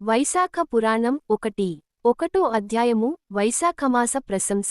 వైశాఖ పురాణం 1 అధ్యాయము వైశాఖమాస ప్రశంస.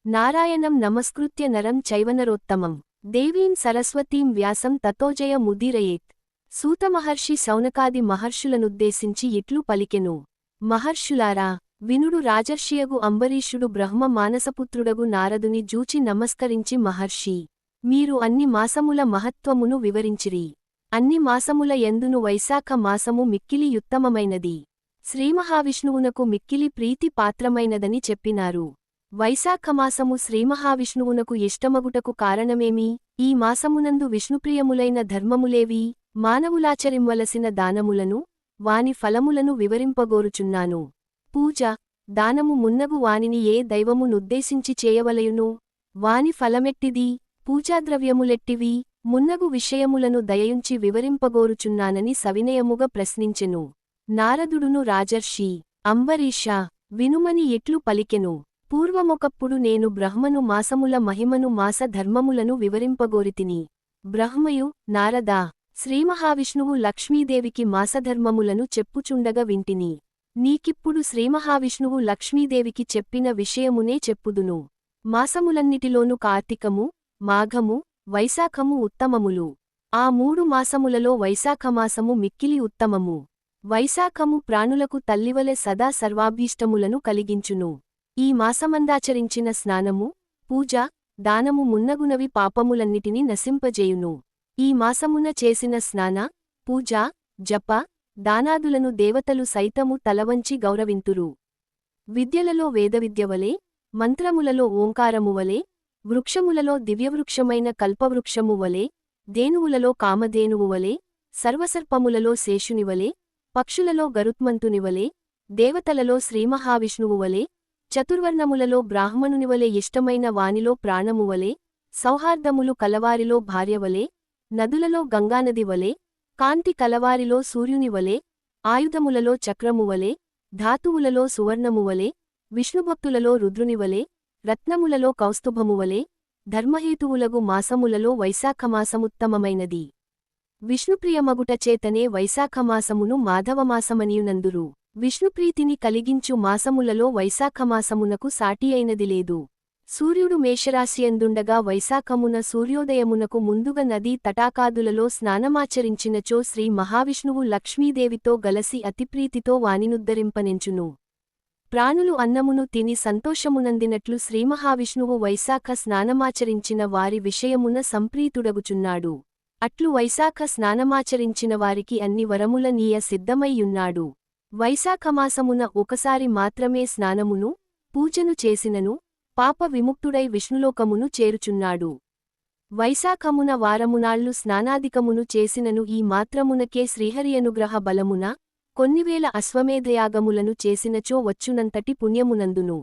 నారాయణం నమస్కృత్య నరం చైవనరోత్తమం దేవీం సరస్వతీం వ్యాసం తతోజయ ముదీరయేత్. సూతమహర్షి శౌనకాది మహర్షులనుద్దేశించి ఇట్లు పలికెను. మహర్షులారా, వినుడు. రాజర్షియగు అంబరీషుడు బ్రహ్మ మానసపుత్రుడగు నారదుని జూచి నమస్కరించి, మహర్షి, మీరు అన్ని మాసముల మహత్వమును వివరించిరి. అన్ని మాసముల యందును వైశాఖ మాసము మిక్కిలి యుత్తమమైనది, శ్రీమహావిష్ణువునకు మిక్కిలి ప్రీతి పాత్రమైనదని చెప్పినారు. వైశాఖమాసము శ్రీమహావిష్ణువునకు ఇష్టమగుటకు కారణమేమి? ఈ మాసమునందు విష్ణుప్రియములైన ధర్మములేవి? మానవులాచరింవలసిన దానములను, వాని ఫలములను వివరింపగోరుచున్నాను. పూజ, దానము మున్నగు వానిని ఏ దైవము నుద్దేశించి చేయవలయును? వాని ఫలమెట్టిది? పూజాద్రవ్యములెట్టివి? మున్నగు విషయములను దయయుంచి వివరింపగోరుచున్నానని సవినయముగా ప్రశ్నించెను. నారదుడును రాజర్షి అంబరీషా, వినుమని ఎట్లు పలికెను. పూర్వమొకప్పుడు నేను బ్రహ్మను మాసముల మహిమను మాస ధర్మములను వివరింపగోరితిని. బ్రహ్మయు, నారదా, శ్రీమహావిష్ణువు లక్ష్మీదేవికి మాసధర్మములను చెప్పుచుండగా వింటిని. నీకిప్పుడు శ్రీమహావిష్ణువు లక్ష్మీదేవికి చెప్పిన విషయమునే చెప్పుదును. మాసములన్నిటిలోను కార్తీకము, మాఘము, వైశాఖము ఉత్తమములు. ఆ 3 మాసములలో వైశాఖమాసము మిక్కిలి ఉత్తమము. వైశాఖము ప్రాణులకు తల్లివలె సదా సర్వాభీష్టములను కలిగించును. ఈ మాసమందాచరించిన స్నానము, పూజ, దానము మున్నగునవి పాపములన్నిటినీ నశింపజేయును. ఈ మాసమున చేసిన స్నాన, పూజ, జప, దానాదులను దేవతలు సైతము తలవంచి గౌరవింతురు. విద్యలలో వేదవిద్యవలే, మంత్రములలో ఓంకారమువలే, వృక్షములలో దివ్యవృక్షమైన కల్పవృక్షమువలే, ధేనువులలో కామధేనువువలే, సర్వసర్పములలో శేషునివలే, పక్షులలో గరుత్మంతునివలే, దేవతలలో శ్రీమహావిష్ణువువలే, చతుర్వర్ణములలో బ్రాహ్మణునివలే ఇష్టమైన వానిలో ప్రాణమువలే, సౌహార్దములు కలవారిలో భార్యవలే, నదులలో గంగానదివలే, కాంతి కలవారిలో సూర్యునివలే, ఆయుధములలో చక్రమువలే, ధాతువులలో సువర్ణమువలే, విష్ణుభక్తులలో రుద్రునివలే, రత్నములలో కౌస్తుభమువలే, ధర్మహేతువులగు మాసములలో వైశాఖమాసముత్తమమైనది. విష్ణుప్రియమగుటచేతనే వైశాఖమాసమును మాధవమాసమనియునందురు. విష్ణుప్రీతిని కలిగించు మాసములలో వైశాఖమాసమునకు సాటియైనది లేదు. సూర్యుడు మేషరాశియందుండగా వైశాఖమున సూర్యోదయమునకు ముందుగా నదీ తటాకాదులలో స్నానమాచరించినచో శ్రీ మహావిష్ణువు లక్ష్మీదేవితో గలసి అతిప్రీతితో వానినుద్ధరింపనెంచును. ప్రాణులు అన్నమును తిని సంతోషమునందినట్లు శ్రీమహావిష్ణువు వైశాఖ స్నానమాచరించిన వారి విషయమున సంప్రీతుడగుచున్నాడు. అట్లు వైశాఖ స్నానమాచరించిన వారికి అన్ని వరముల నీయ సిద్ధమయ్యున్నాడు. వైశాఖమాసమున ఒకసారి మాత్రమే స్నానమును, పూజను చేసినను పాప విముక్తుడై విష్ణులోకమును చేరుచున్నాడు. వైశాఖమున వారమునాళ్లు స్నానాదికమును చేసినను ఈ మాత్రమునకే శ్రీహరియనుగ్రహ బలమున కొన్నివేల అశ్వమేధయాగములను చేసినచో వచ్చునంతటి పుణ్యమునందును.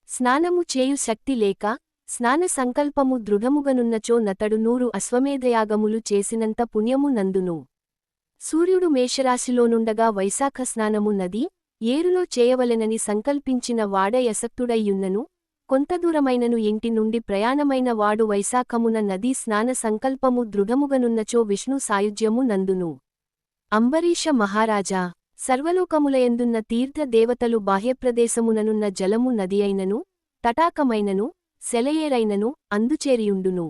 స్నానము చేయు శక్తి లేక, స్నాన సంకల్పము దృఢముగనున్నచో నతడు 100 అశ్వమేధయాగములు చేసినంత పుణ్యము నందును. సూర్యుడు మేషరాశిలోనుండగా వైశాఖ స్నానము నది, ఏరులో చేయవలెనని సంకల్పించిన వాడయసక్తుడయ్యున్నను, కొంతదూరమైనను ఇంటి నుండి ప్రయాణమైన వాడు వైశాఖమున నదీ స్నాన సంకల్పము దృఢముగనున్నచో విష్ణు సాయుజ్యము నందును. అంబరీష మహారాజా, సర్వలోకములయందున్న తీర్థ దేవతలు బాహ్యప్రదేశముననున్న జలము నదియైనను, తటాకమైనను, సెలయేరైనను అందుచేరియుండును.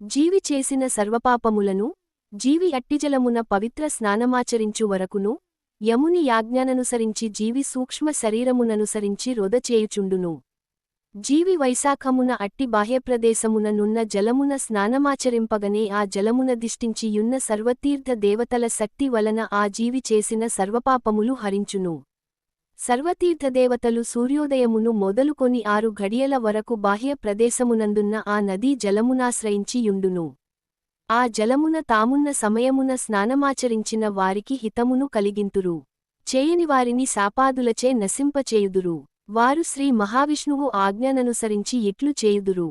జీవి చేసిన సర్వపాపములను, జీవి అట్టిజలమున పవిత్ర స్నానమాచరించు వరకును, యముని యాజ్ఞాననుసరించి జీవి సూక్ష్మ శరీరముననుసరించి రొదచేయుచుండును. జీవి వైశాఖమున అట్టి బాహ్యప్రదేశమున నున్న జలమున స్నానమాచరింపగనే ఆ జలమున దిష్టించి యున్న సర్వతీర్థ దేవతల శక్తి వలన ఆ జీవి చేసిన సర్వపాపములు హరించును. సర్వతీర్థదేవతలు సూర్యోదయమును మొదలుకొని 6 ఘడియల వరకు బాహ్య ప్రదేశమునందున్న ఆ నదీ జలమునాశ్రయించి యుండును. ఆ జలమున తామున్న సమయమున స్నానమాచరించిన వారికి హితమును కలిగింతురు. చేయని వారిని శాపాదులచే నశింపచేయుదురు. వారు శ్రీ మహావిష్ణువు ఆజ్ఞాననుసరించి ఇట్లు చేయుదురు.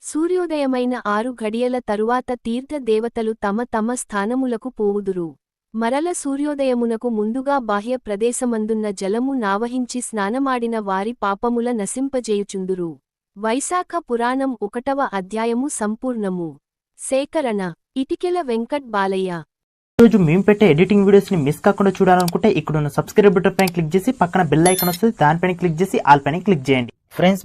సూర్యోదయమైన 6 ఘడియల తరువాత తీర్థ దేవతలు తమ తమ స్థానములకు పోవుదురు. మరల సూర్యోదయమునకు ముందుగా బాహ్య ప్రదేశమందున్న జలము నావహించి స్నానమాడిన వారి పాపముల నశింపజేయుచుందురు. వైశాఖ పురాణం 1వ అధ్యాయము సంపూర్ణము. సేకరణ ఇటికెల వెంకట్ బాలయ్య. రోజు మేము పెట్టే ఎడిటింగ్ వీడియోస్ ని మిస్ కాకుండా చూడాలనుకుంటే ఇక్కడ ఉన్న సబ్స్క్రైబ్ బటన్ పైన క్లిక్ చేసి పక్కన బెల్ ఐకాన్ వస్తుంది, దానిపైన క్లిక్ చేసి ఆల్ పైన క్లిక్ చేయండి. ఫ్రెండ్స్